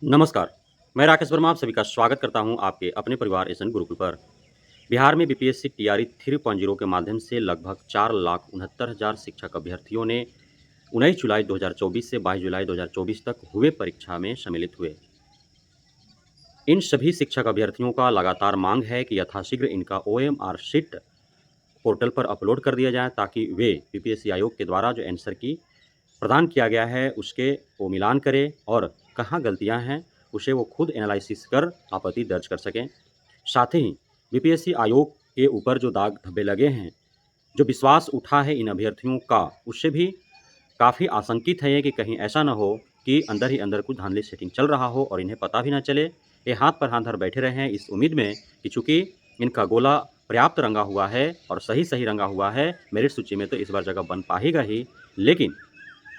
नमस्कार, मैं राकेश वर्मा आप सभी का स्वागत करता हूं आपके अपने परिवार एसएन गुरुकुल पर। बिहार में बीपीएससी टीआरई 3.0 के माध्यम से लगभग 4,69,000 शिक्षक अभ्यर्थियों ने 19 जुलाई 2024 से 22 जुलाई 2024 तक हुए परीक्षा में सम्मिलित हुए। इन सभी शिक्षक अभ्यर्थियों का लगातार मांग है कि यथाशीघ्र इनका ओएमआर शीट पोर्टल पर अपलोड कर दिया जाए ताकि वे बीपीएससी आयोग के द्वारा जो आंसर की प्रदान किया गया है उसके वो मिलान करें और कहाँ गलतियाँ हैं उसे वो खुद एनालिसिस कर आपत्ति दर्ज कर सकें। साथ ही बीपीएससी आयोग के ऊपर जो दाग धब्बे लगे हैं, जो विश्वास उठा है इन अभ्यर्थियों का, उससे भी काफ़ी आशंकित है ये कि कहीं ऐसा ना हो कि अंदर ही अंदर कुछ धांधली सेटिंग चल रहा हो और इन्हें पता भी ना चले। ये हाथ पर हाथ धर बैठे रहे हैं इस उम्मीद में कि चूँकि इनका गोला पर्याप्त रंगा हुआ है और सही-सही रंगा हुआ है, मेरिट सूची में तो इस बार जगह बन पाएगा ही, लेकिन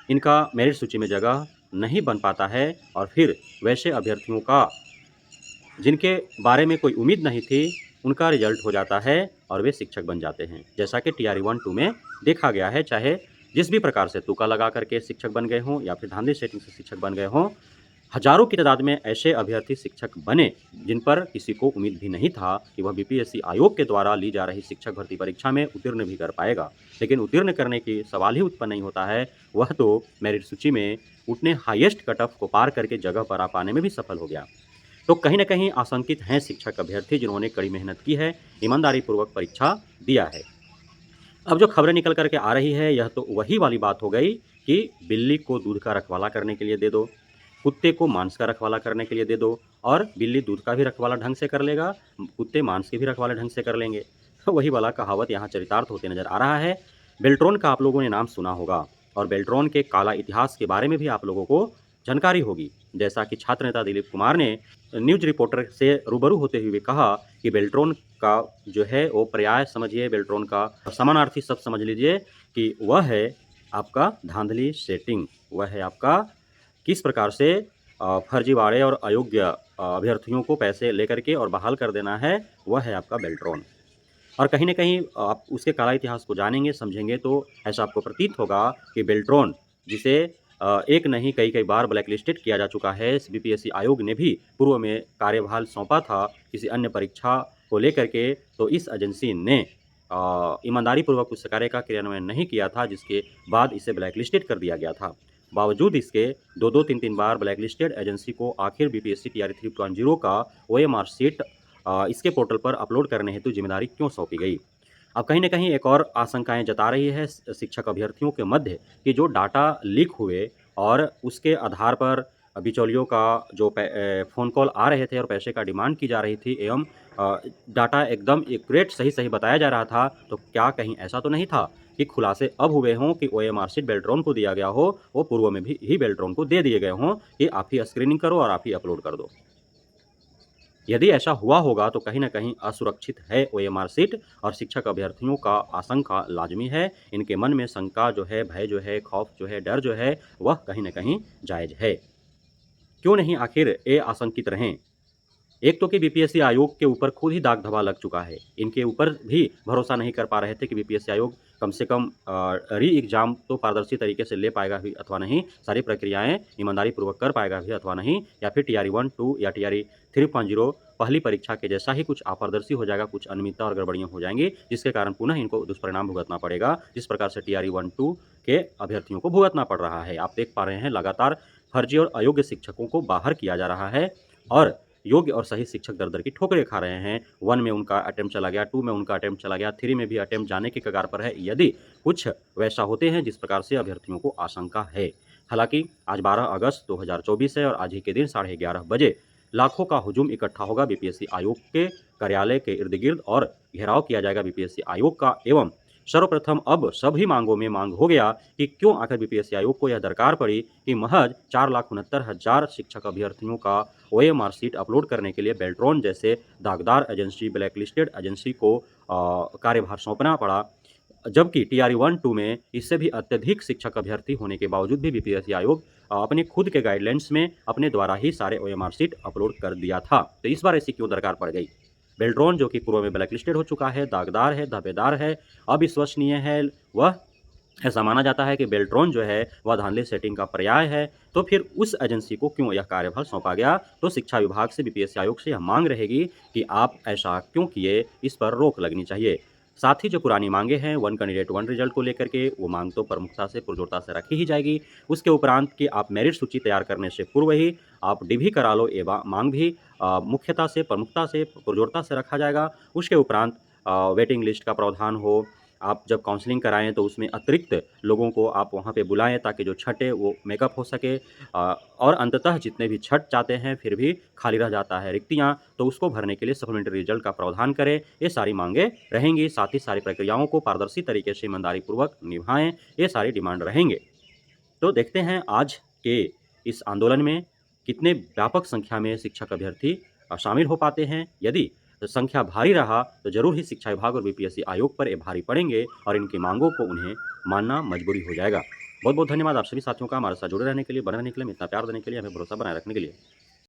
इनका मेरिट सूची में जगह नहीं बन पाता है और फिर वैसे अभ्यर्थियों का जिनके बारे में कोई उम्मीद नहीं थी, उनका रिजल्ट हो जाता है और वे शिक्षक बन जाते हैं। जैसा कि टीआरई 1-2 में देखा गया है, चाहे जिस भी प्रकार से तुक्का लगा करके शिक्षक बन गए हों या फिर धांधली सेटिंग से शिक्षक बन गए हों, हज़ारों की तादाद में ऐसे अभ्यर्थी शिक्षक बने, जिन पर किसी को उम्मीद भी नहीं था कि वह बीपीएससी आयोग के द्वारा ली जा रही शिक्षक भर्ती परीक्षा में उत्तीर्ण भी कर पाएगा। लेकिन उत्तीर्ण करने की सवाल ही उत्पन्न नहीं होता है, वह तो मेरिट सूची में उतने हाईएस्ट कट ऑफ को पार करके जगह पर आ पाने में भी सफल हो गया। तो कहीं न कहीं आशंकित हैं शिक्षक अभ्यर्थी जिन्होंने कड़ी मेहनत की है, ईमानदारीपूर्वक परीक्षा दिया है। अब जो खबरें निकल कर के आ रही है, यह तो वही वाली बात हो गई कि बिल्ली को दूध का रखवाला करने के लिए दे दो, कुत्ते को मांस का रखवाला करने के लिए दे दो और बिल्ली दूध का भी रखवाला ढंग से कर लेगा, कुत्ते मांस के भी रखवाले ढंग से कर लेंगे। तो वही वाला कहावत यहाँ चरितार्थ होते नज़र आ रहा है। बेल्ट्रॉन का आप लोगों ने नाम सुना होगा और बेल्ट्रॉन के काला इतिहास के बारे में भी आप लोगों को जानकारी होगी। जैसा कि छात्र नेता दिलीप कुमार ने न्यूज़ रिपोर्टर से रूबरू होते हुए कहा कि बेल्ट्रॉन का जो है वो पर्याय समझिए, बेल्ट्रॉन का समानार्थी शब्द समझ लीजिए कि वह है आपका धांधली सेटिंग, वह है आपका किस प्रकार से फर्जीवाड़े और अयोग्य अभ्यर्थियों को पैसे लेकर के और बहाल कर देना है, वह है आपका बेल्ट्रॉन। और कहीं न कहीं आप उसके काला इतिहास को जानेंगे, समझेंगे तो ऐसा आपको प्रतीत होगा कि बेल्ट्रॉन जिसे एक नहीं कई-कई बार ब्लैकलिस्टेड किया जा चुका है, इस बीपीएससी आयोग ने भी पूर्व में कार्यभार सौंपा था किसी अन्य परीक्षा को लेकर के, तो इस एजेंसी ने ईमानदारीपूर्वक उस कार्य का क्रियान्वयन नहीं किया था, जिसके बाद इसे ब्लैकलिस्टेड कर दिया गया था। बावजूद इसके 2-2 3-3 बार ब्लैकलिस्टेड एजेंसी को आखिर बीपीएससी टीआरई 3.0 का ओएमआर शीट इसके पोर्टल पर अपलोड करने हेतु जिम्मेदारी क्यों सौंपी गई? अब कहीं न कहीं एक और आशंकाएँ जता रही है शिक्षक अभ्यर्थियों के मध्य कि जो डाटा लीक हुए और उसके आधार पर बिचौलियों का जो फ़ोन कॉल आ रहे थे और पैसे का डिमांड की जा रही थी एवं डाटा एकदम एक्यूरेट सही-सही बताया जा रहा था, तो क्या कहीं ऐसा तो नहीं था कि खुलासे अब हुए हों कि ओएमआर शीट बेल्ट्रॉन को दिया गया हो, वो पूर्व में भी ही बेल्ट्रॉन को दे दिए गए हों कि आप ही स्क्रीनिंग करो और आप ही अपलोड कर दो। यदि ऐसा हुआ होगा तो कहीं न कहीं असुरक्षित है ओएमआर सीट और शिक्षक अभ्यर्थियों का आशंका लाज़मी है। इनके मन में शंका जो है, भय जो है, खौफ जो है, डर जो है, वह कहीं न कहीं जायज़ है। क्यों नहीं आखिर ये आशंकित रहें? एक तो कि बीपीएससी आयोग के ऊपर खुद ही दाग धब्बा लग चुका है। इनके ऊपर भी भरोसा नहीं कर पा रहे थे कि बीपीएससी आयोग कम से कम री-एग्ज़ाम तो पारदर्शी तरीके से ले पाएगा भी अथवा नहीं, सारी प्रक्रियाएँ ईमानदारीपूर्वक कर पाएगा भी अथवा नहीं, या फिर टीआरई 1, 2 या टीआरई 3.0 पहली परीक्षा के जैसा ही कुछ अपारदर्शी हो जाएगा, कुछ अनियमितता और गड़बड़ियाँ हो जाएँगी, जिसके कारण पुनः इनको दुष्परिणाम भुगतना पड़ेगा, जिस प्रकार से टीआरई 1, 2 के अभ्यर्थियों को भुगतना पड़ रहा है। आप देख पा रहे हैं लगातार फर्जी और अयोग्य शिक्षकों को बाहर किया जा रहा है और योग्य और सही शिक्षक दर-दर की ठोकरें खा रहे हैं। 1 में उनका अटेम्प्ट चला गया, 2 में उनका अटेम्प्ट चला गया, 3 में भी अटेम्प्ट जाने की कगार पर है, यदि कुछ वैसा होते हैं जिस प्रकार से अभ्यर्थियों को आशंका है। हालाँकि आज 12 अगस्त 2024 है और आज ही के दिन 11:30 बजे लाखों का हुजूम इकट्ठा होगा बीपीएससी आयोग के कार्यालय के इर्द-गिर्द और घेराव किया जाएगा बीपीएससी आयोग का एवं सर्वप्रथम अब सभी मांगों में मांग हो गया कि क्यों आखिर बीपीएससी आयोग को यह दरकार पड़ी कि महज 4,69,000 शिक्षक अभ्यर्थियों का ओएमआर शीट अपलोड करने के लिए बेल्ट्रॉन जैसे दागदार एजेंसी, ब्लैकलिस्टेड एजेंसी को कार्यभार सौंपना पड़ा। जबकि टीआरई 1-2 में इससे भी अत्यधिक शिक्षक अभ्यर्थी होने के बावजूद भी बीपीएससी आयोग अपने खुद के गाइडलाइंस में अपने द्वारा ही सारे ओएमआर शीट अपलोड कर दिया था। तो इस बार ऐसी क्यों दरकार पड़ गई? बेल्ट्रॉन जो कि पूर्व में ब्लैकलिस्टेड हो चुका है, दागदार है, धब्बेदार है, अविश्वसनीय है, वह ऐसा माना जाता है कि बेल्ट्रॉन जो है वह धांधली सेटिंग का पर्याय है। तो फिर उस एजेंसी को क्यों यह कार्यभार सौंपा गया? तो शिक्षा विभाग से बीपीएससी आयोग से यह मांग रहेगी कि आप ऐसा क्यों किए, इस पर रोक लगनी चाहिए। साथ ही जो पुरानी मांगे हैं वन कैंडिडेट वन रिजल्ट को लेकर के, वो मांग तो प्रमुखता से पुरजोरता से रखी ही जाएगी। उसके उपरांत कि आप मेरिट सूची तैयार करने से पूर्व ही आप डिभी करा लो, ये मांग भी मुख्यता से प्रमुखता से पुरजोरता से रखा जाएगा। उसके उपरांत वेटिंग लिस्ट का प्रावधान हो। आप जब काउंसलिंग कराएँ तो उसमें अतिरिक्त लोगों को आप वहाँ पे बुलाएँ ताकि जो छँटे वो मेकअप हो सके। और अंततः जितने भी छँट जाते हैं फिर भी खाली रह जाता है रिक्तियाँ, तो उसको भरने के लिए सप्लीमेंट्री रिजल्ट का प्रावधान करें। ये सारी माँगें रहेंगी। साथ ही सारी प्रक्रियाओं को पारदर्शी तरीके से ईमानदारीपूर्वक निभाएँ, ये सारी डिमांड रहेंगे। तो देखते हैं आज के इस आंदोलन में कितने व्यापक संख्या में शिक्षक अभ्यर्थी शामिल हो पाते हैं। यदि संख्या भारी रहा तो ज़रूर ही शिक्षा विभाग और बीपीएससी आयोग पर ये भारी पड़ेंगे और इनकी मांगों को उन्हें मानना मजबूरी हो जाएगा। बहुत बहुत धन्यवाद आप सभी साथियों का हमारे साथ जुड़े रहने के लिए, बने रहने के लिए, इतना प्यार देने के लिए, हमें भरोसा बनाए रखने के लिए।